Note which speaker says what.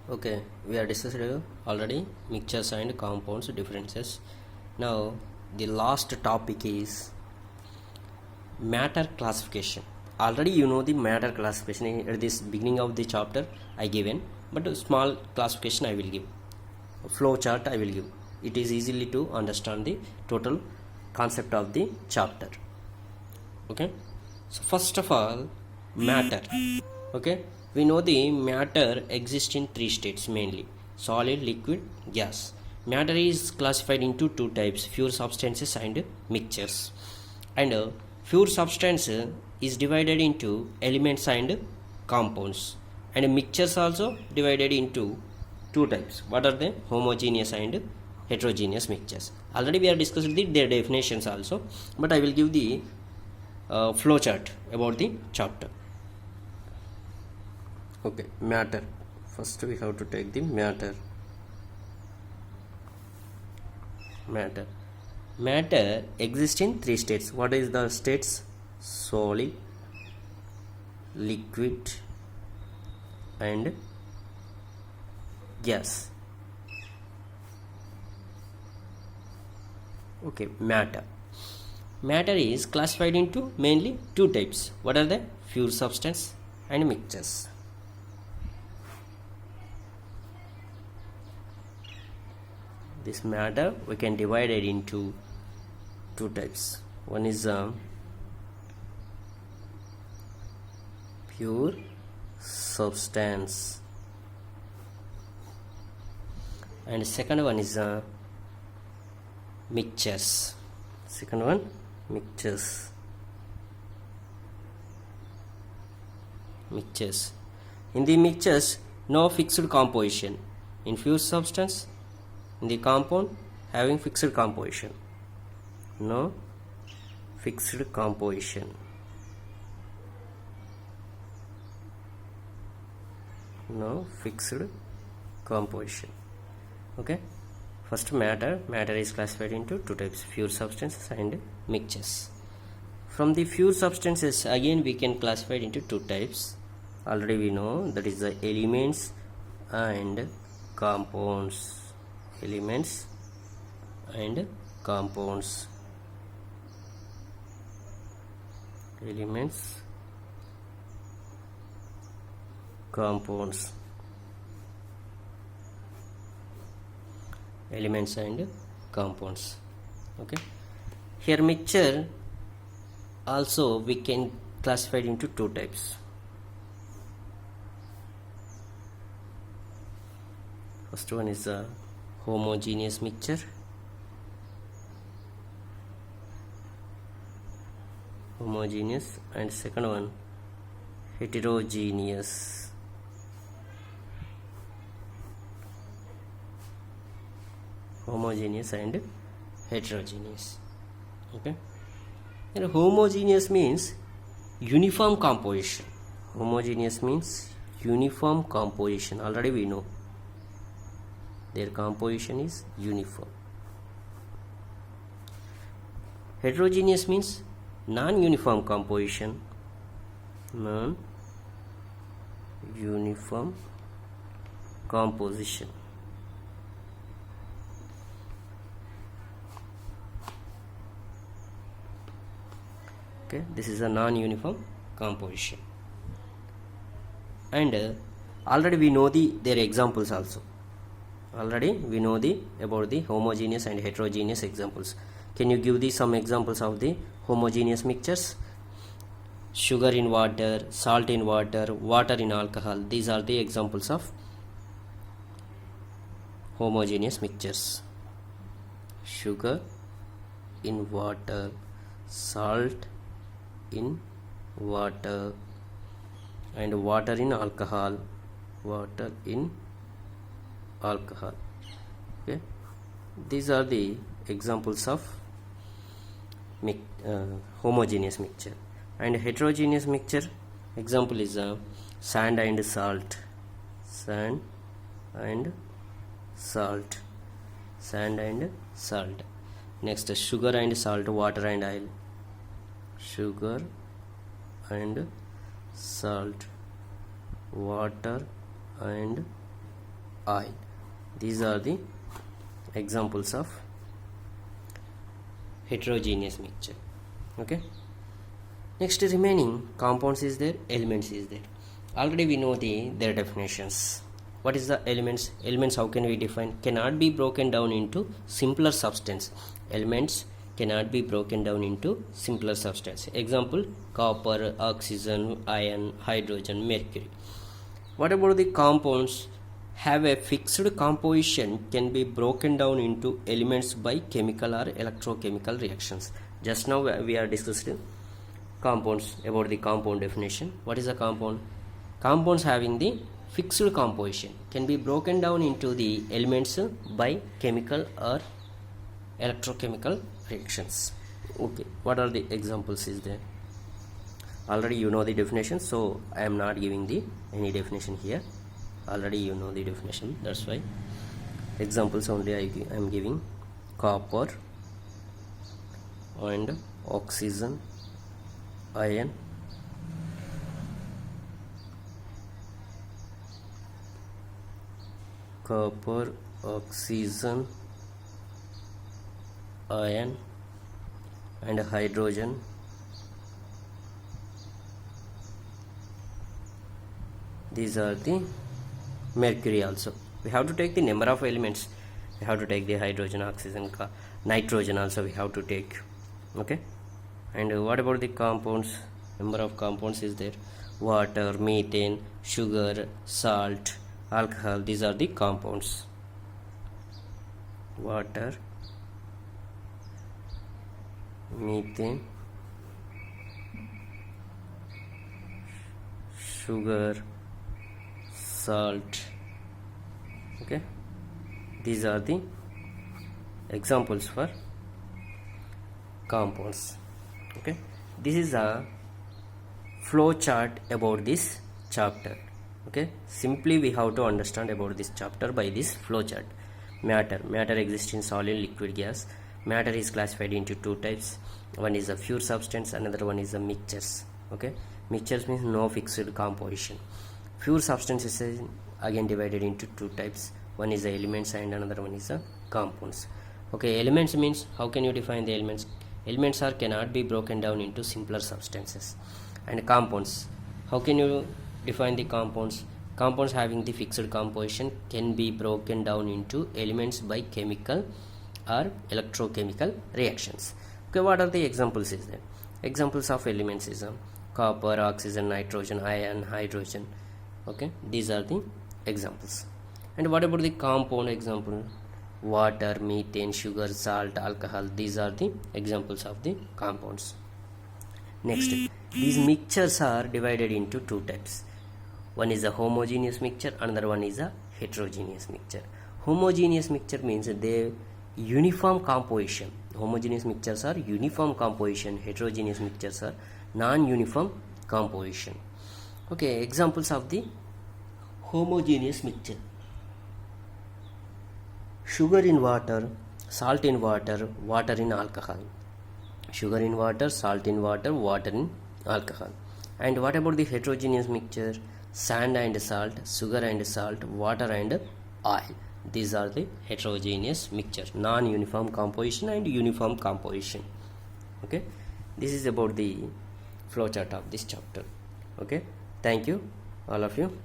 Speaker 1: Okay, we are discussed already mixtures and compounds differences. Now the last topic is matter classification. Already you know the matter classification at this beginning of the chapter I given, but a small classification I will give. A flow chart I will give. It is easily to understand the total concept of the chapter. Okay, so first of all, matter. Okay, we know the matter exists in three states mainly: solid, liquid, gas. Matter is classified into two types: pure substances and mixtures. And pure substance is divided into elements and compounds, and mixtures also divided into two types. What are they? Homogeneous and heterogeneous mixtures. Already we are discussing their definitions also, but I will give the flow chart about the chapter. Okay, matter. First we have to take the matter. Matter exists in three states. What is the states? Solid, liquid and gas. Okay, matter is classified into mainly two types. What are they? Pure substance and mixtures. This matter we can divide it into two types. One is pure substance, and second one is mixtures. Second one, mixtures. In the mixtures, no fixed composition. In pure substance, in the compound, having fixed composition. No fixed composition. No fixed composition. Okay. First, matter is classified into two types: pure substances and mixtures. From the pure substances, again we can classify it into two types. Already we know, that is the elements and compounds. Elements and compounds. Elements, compounds. Elements and compounds. Okay, here mixture also we can classify it into two types. First one is a homogeneous mixture, and second one heterogeneous. Homogeneous and heterogeneous. Okay, and homogeneous means uniform composition. Homogeneous means uniform composition. Already we know their composition is uniform. Heterogeneous means non-uniform composition. Non-uniform composition. Okay, this is a non-uniform composition. And already we know their examples also. Already we know about the homogeneous and heterogeneous examples. Can you give some examples of the homogeneous mixtures? Sugar in water, salt in water, water in alcohol. These are the examples of homogeneous mixtures. Sugar in water, salt in water, and water in alcohol. Water in alcohol. Okay, these are the examples of homogeneous mixture. And heterogeneous mixture example is sand and salt. Sand and salt. Next, sugar and salt, water and oil. Sugar and salt, water and oil. These are the examples of heterogeneous mixture. Okay, next remaining compounds is there, elements is there. Already we know their definitions. What is the elements? Elements, how can we define? Cannot be broken down into simpler substance. Elements cannot be broken down into simpler substance. Example, copper, oxygen, iron, hydrogen, mercury. What about the compounds? Have a fixed composition, can be broken down into elements by chemical or electrochemical reactions. Just now we are discussing compounds, about the compound definition. What is a compound? Compounds having the fixed composition can be broken down into the elements by chemical or electrochemical reactions. Okay, what are the examples is there? Already you know the definition, so I am not giving any definition here. Already you know the definition, that's why examples only I am giving. Copper and oxygen, iron, copper, oxygen, iron and hydrogen, these are the mercury. Also we have to take the number of elements. We have to take the hydrogen, oxygen, nitrogen also we have to take. Okay, and what about the compounds? Number of compounds is there. Water, methane, sugar, salt, alcohol, these are the compounds. Water, methane, sugar, salt. Okay, these are the examples for compounds. Okay, this is a flow chart about this chapter. Okay, simply we have to understand about this chapter by this flow chart. Matter exists in solid, liquid, gas. Matter is classified into two types. One is a pure substance, another one is a mixtures. Okay, mixtures means no fixed composition. Pure substance is again divided into two types. One is the elements and another one is the compounds. Okay, elements means, how can you define the elements? Elements cannot be broken down into simpler substances. And compounds, how can you define the compounds? Compounds having the fixed composition can be broken down into elements by chemical or electrochemical reactions. Okay, what are the examples is there? Examples of elements is copper, oxygen, nitrogen, iron, hydrogen. Okay, these are the examples. And what about the compound example? Water, methane, sugar, salt, alcohol, these are the examples of the compounds. Next, these mixtures are divided into two types. One is a homogeneous mixture, another one is a heterogeneous mixture. Homogeneous mixture means they uniform composition. Homogeneous mixtures are uniform composition, heterogeneous mixtures are non-uniform composition. Okay, examples of the homogeneous mixture: sugar in water, salt in water, water in alcohol. Sugar in water, salt in water, water in alcohol. And what about the heterogeneous mixture? Sand and salt, sugar and salt, water and oil. These are the heterogeneous mixture, non-uniform composition and uniform composition. Okay, this is about the flowchart of this chapter. Okay, thank you all of you.